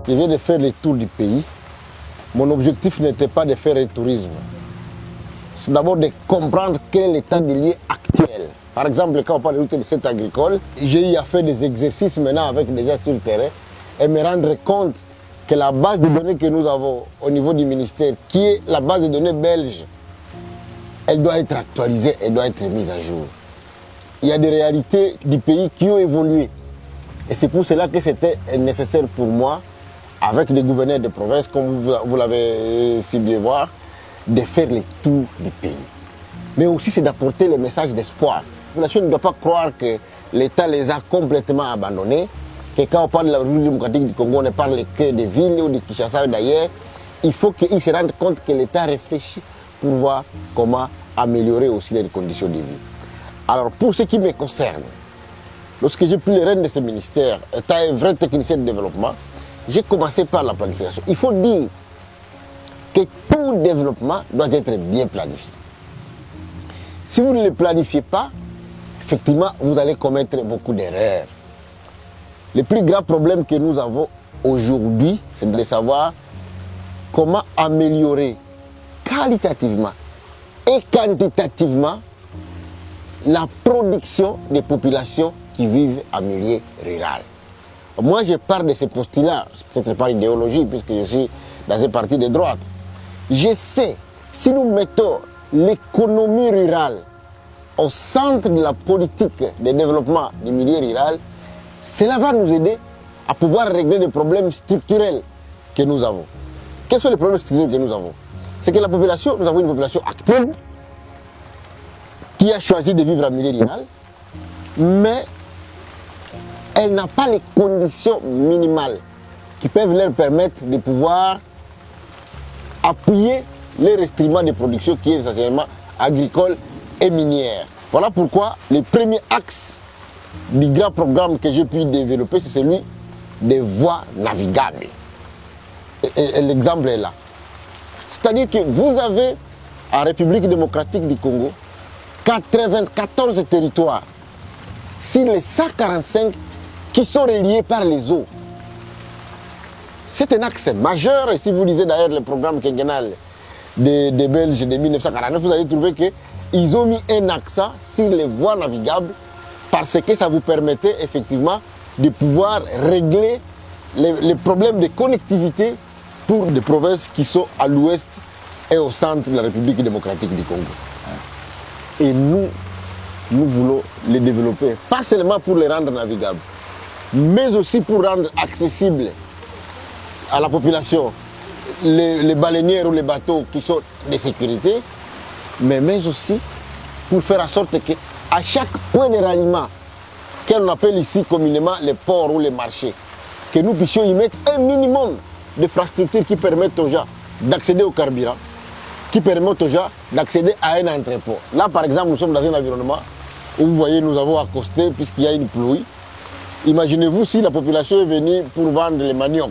Je viens de faire le tour du pays. Mon objectif n'était pas de faire un tourisme. C'est d'abord de comprendre quel est l'état des lieux actuel. Par exemple, quand on parle de route de cette agricole, j'ai eu à faire des exercices maintenant avec des gens sur le terrain et me rendre compte que la base de données que nous avons au niveau du ministère, qui est la base de données belge, elle doit être actualisée, elle doit être mise à jour. Il y a des réalités du pays qui ont évolué. Et c'est pour cela que c'était nécessaire pour moi, avec les gouverneurs de province, comme vous l'avez si bien voir, de faire le tour du pays. Mais aussi, c'est d'apporter le message d'espoir. La population ne doit pas croire que l'État les a complètement abandonnés, que quand on parle de la République démocratique du Congo, on ne parle que des villes ou de Kinshasa ou d'ailleurs. Il faut qu'ils se rendent compte que l'État réfléchit pour voir comment améliorer aussi les conditions de vie. Alors, pour ce qui me concerne, lorsque j'ai pris les rênes de ce ministère, étant un vrai technicien de développement, j'ai commencé par la planification. Il faut dire que tout développement doit être bien planifié. Si vous ne le planifiez pas, effectivement, vous allez commettre beaucoup d'erreurs. Le plus grand problème que nous avons aujourd'hui, c'est de savoir comment améliorer qualitativement et quantitativement la production des populations qui vivent en milieu rural. Moi, je pars de ce postulat, peut-être par idéologie, puisque je suis dans un parti de droite. Je sais, si nous mettons l'économie rurale au centre de la politique de développement du milieu rural, cela va nous aider à pouvoir régler les problèmes structurels que nous avons. Quels sont les problèmes structurels que nous avons? C'est que la population, nous avons une population active qui a choisi de vivre en milieu rural, mais elle n'a pas les conditions minimales qui peuvent leur permettre de pouvoir appuyer les restrictions de production qui est essentiellement agricole et minière. Voilà pourquoi le premier axe du grand programme que j'ai pu développer, c'est celui des voies navigables. Et l'exemple est là. C'est-à-dire que vous avez en République démocratique du Congo 94 territoires sur les 145 qui sont reliés par les eaux. C'est un axe majeur, et si vous lisez d'ailleurs le programme quinquennal des Belges de 1949, vous allez trouver qu'ils ont mis un accent sur les voies navigables parce que ça vous permettait effectivement de pouvoir régler les problèmes de connectivité pour des provinces qui sont à l'ouest et au centre de la République démocratique du Congo. Et nous voulons les développer, pas seulement pour les rendre navigables, mais aussi pour rendre accessibles à la population les baleinières ou les bateaux qui sont de sécurité, mais aussi pour faire en sorte qu'à chaque point de ralliement, qu'on appelle ici communément les ports ou les marchés, que nous puissions y mettre un minimum d'infrastructures qui permettent aux gens d'accéder au carburant, qui permettent aux gens d'accéder à un entrepôt. Là, par exemple, nous sommes dans un environnement où vous voyez, nous avons accosté puisqu'il y a une pluie. Imaginez-vous si la population est venue pour vendre les maniocs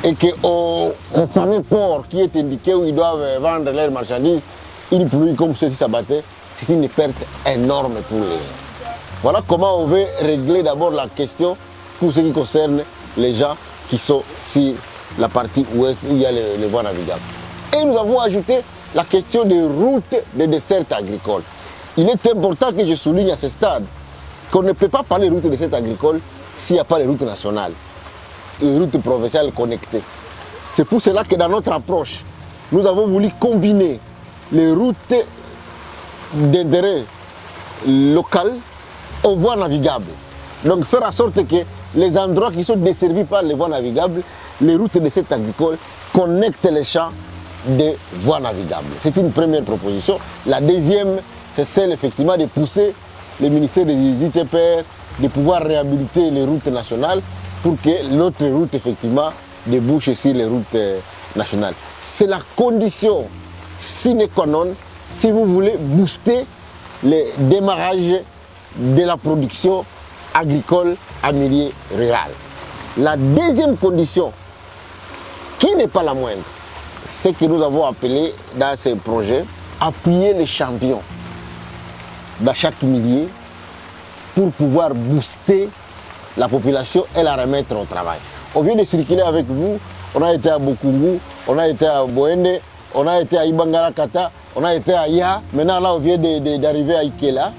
et qu'au fameux port qui est indiqué où ils doivent vendre leurs marchandises, une pluie comme ceci s'abattait, c'est une perte énorme pour les gens. Voilà comment on veut régler d'abord la question pour ce qui concerne les gens qui sont sur la partie ouest où il y a les voies navigables. Et nous avons ajouté la question des routes de dessert agricole. Il est important que je souligne à ce stade qu'on ne peut pas parler de routes de dessert agricole s'il n'y a pas de routes nationales, les routes provinciales connectées. C'est pour cela que dans notre approche, nous avons voulu combiner les routes d'intérêt local aux voies navigables. Donc faire en sorte que les endroits qui sont desservis par les voies navigables, les routes de dessert agricole connectent les champs des voies navigables. C'est une première proposition. La deuxième, c'est celle effectivement de pousser le ministère des ITPR de pouvoir réhabiliter les routes nationales pour que l'autre route effectivement débouche sur les routes nationales. C'est la condition sine qua non si vous voulez booster le démarrage de la production agricole en milieu rural. La deuxième condition, qui n'est pas la moindre, c'est que nous avons appelé dans ces projets appuyer les champions dans chaque milieu pour pouvoir booster la population et la remettre au travail. On vient de circuler avec vous, on a été à Bokungu, on a été à Boende, on a été à Ibangala Kata, on a été à Ya, maintenant là on vient d'arriver à Ikela.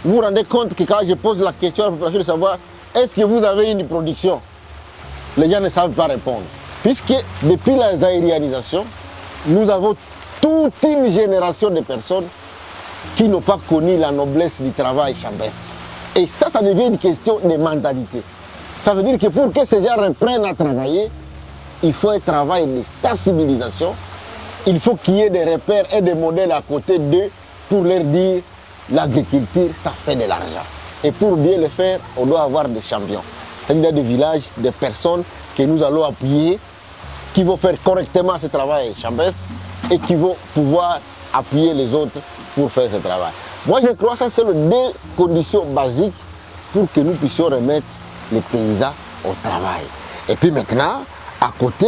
Vous vous rendez compte que quand je pose la question à la population de savoir est-ce que vous avez une production, les gens ne savent pas répondre. Puisque depuis la aérianisation, nous avons toute une génération de personnes qui n'ont pas connu la noblesse du travail champestre. Et ça devient une question de mentalité. Ça veut dire que pour que ces gens reprennent à travailler, il faut un travail de sensibilisation. Il faut qu'il y ait des repères et des modèles à côté d'eux pour leur dire l'agriculture, ça fait de l'argent. Et pour bien le faire, on doit avoir des champions. C'est-à-dire des villages, des personnes que nous allons appuyer, qui vont faire correctement ce travail champestre et qui vont pouvoir appuyer les autres pour faire ce travail. Moi, je crois que ça, c'est les deux conditions basiques pour que nous puissions remettre les paysans au travail. Et puis maintenant, à côté,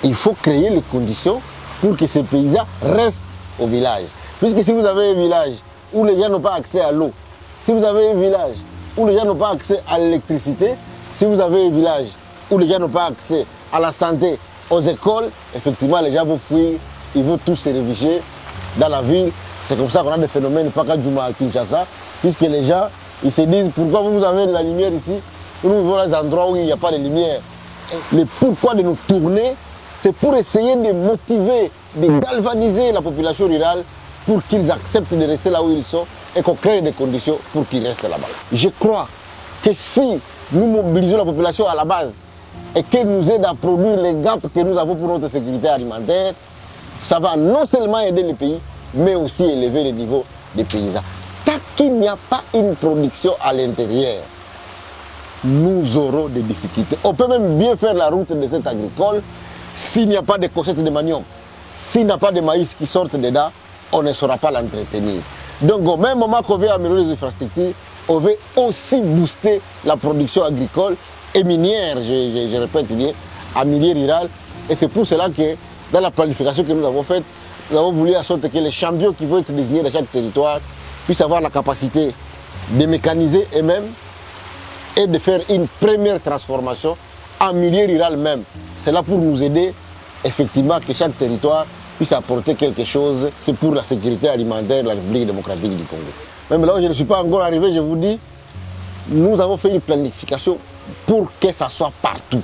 il faut créer les conditions pour que ces paysans restent au village. Puisque si vous avez un village où les gens n'ont pas accès à l'eau, si vous avez un village où les gens n'ont pas accès à l'électricité, si vous avez un village où les gens n'ont pas accès à la santé, aux écoles, effectivement, les gens vont fuir, ils vont tous se réfugier dans la ville. C'est comme ça qu'on a des phénomènes, pas qu'à Djouma, à Kinshasa, puisque les gens, ils se disent, pourquoi vous avez de la lumière ici? Nous vivons dans des endroits où il n'y a pas de lumière. Le pourquoi de nous tourner, c'est pour essayer de motiver, de galvaniser la population rurale pour qu'ils acceptent de rester là où ils sont et qu'on crée des conditions pour qu'ils restent là-bas. Je crois que si nous mobilisons la population à la base et qu'elle nous aide à produire les gaps que nous avons pour notre sécurité alimentaire, ça va non seulement aider le pays, mais aussi élever le niveau des paysans. Tant qu'il n'y a pas une production à l'intérieur, nous aurons des difficultés. On peut même bien faire la route de cette agricole s'il n'y a pas de cosettes de manioc, s'il n'y a pas de maïs qui sortent dedans, on ne saura pas l'entretenir. Donc au même moment qu'on veut améliorer les infrastructures, on veut aussi booster la production agricole et minière, je répète bien, en milieu rural. Et c'est pour cela que dans la planification que nous avons faite, nous avons voulu à sorte que les champions qui vont être désignés dans chaque territoire puissent avoir la capacité de mécaniser eux-mêmes et de faire une première transformation en milieu rural même. C'est là pour nous aider, effectivement, que chaque territoire puisse apporter quelque chose. C'est pour la sécurité alimentaire de la République démocratique du Congo. Même là où je ne suis pas encore arrivé, je vous dis, nous avons fait une planification pour que ça soit partout.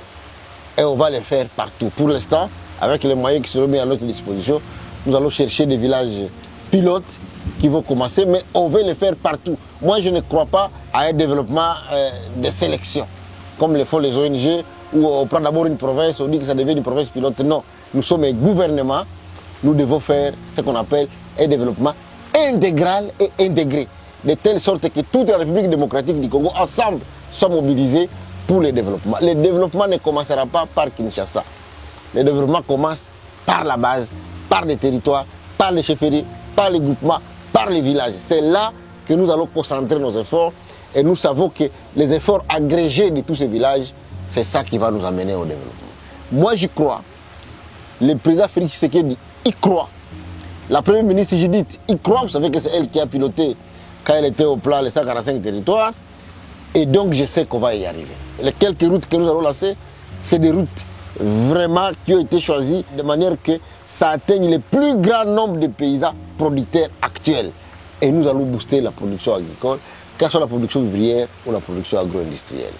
Et on va le faire partout. Pour l'instant, avec les moyens qui seront mis à notre disposition, nous allons chercher des villages pilotes qui vont commencer, mais on veut le faire partout. Moi, je ne crois pas à un développement de sélection, comme le font les ONG, où on prend d'abord une province, on dit que ça devient une province pilote. Non, nous sommes un gouvernement, nous devons faire ce qu'on appelle un développement intégral et intégré, de telle sorte que toute la République démocratique du Congo, ensemble, soit mobilisée pour le développement. Le développement ne commencera pas par Kinshasa. Le développement commence par la base, par les territoires, par les chefferies, par les groupements, par les villages. C'est là que nous allons concentrer nos efforts et nous savons que les efforts agrégés de tous ces villages, c'est ça qui va nous amener au développement. Moi, j'y crois. Le président Félix Tshisekedi y croit. La première ministre Judith y croit. Vous savez que c'est elle qui a piloté quand elle était au plan les 145 territoires. Et donc, je sais qu'on va y arriver. Les quelques routes que nous allons lancer, c'est des routes vraiment qui ont été choisies de manière que ça atteigne le plus grand nombre de paysans producteurs actuels. Et nous allons booster la production agricole, que ce soit la production ouvrière ou la production agro-industrielle.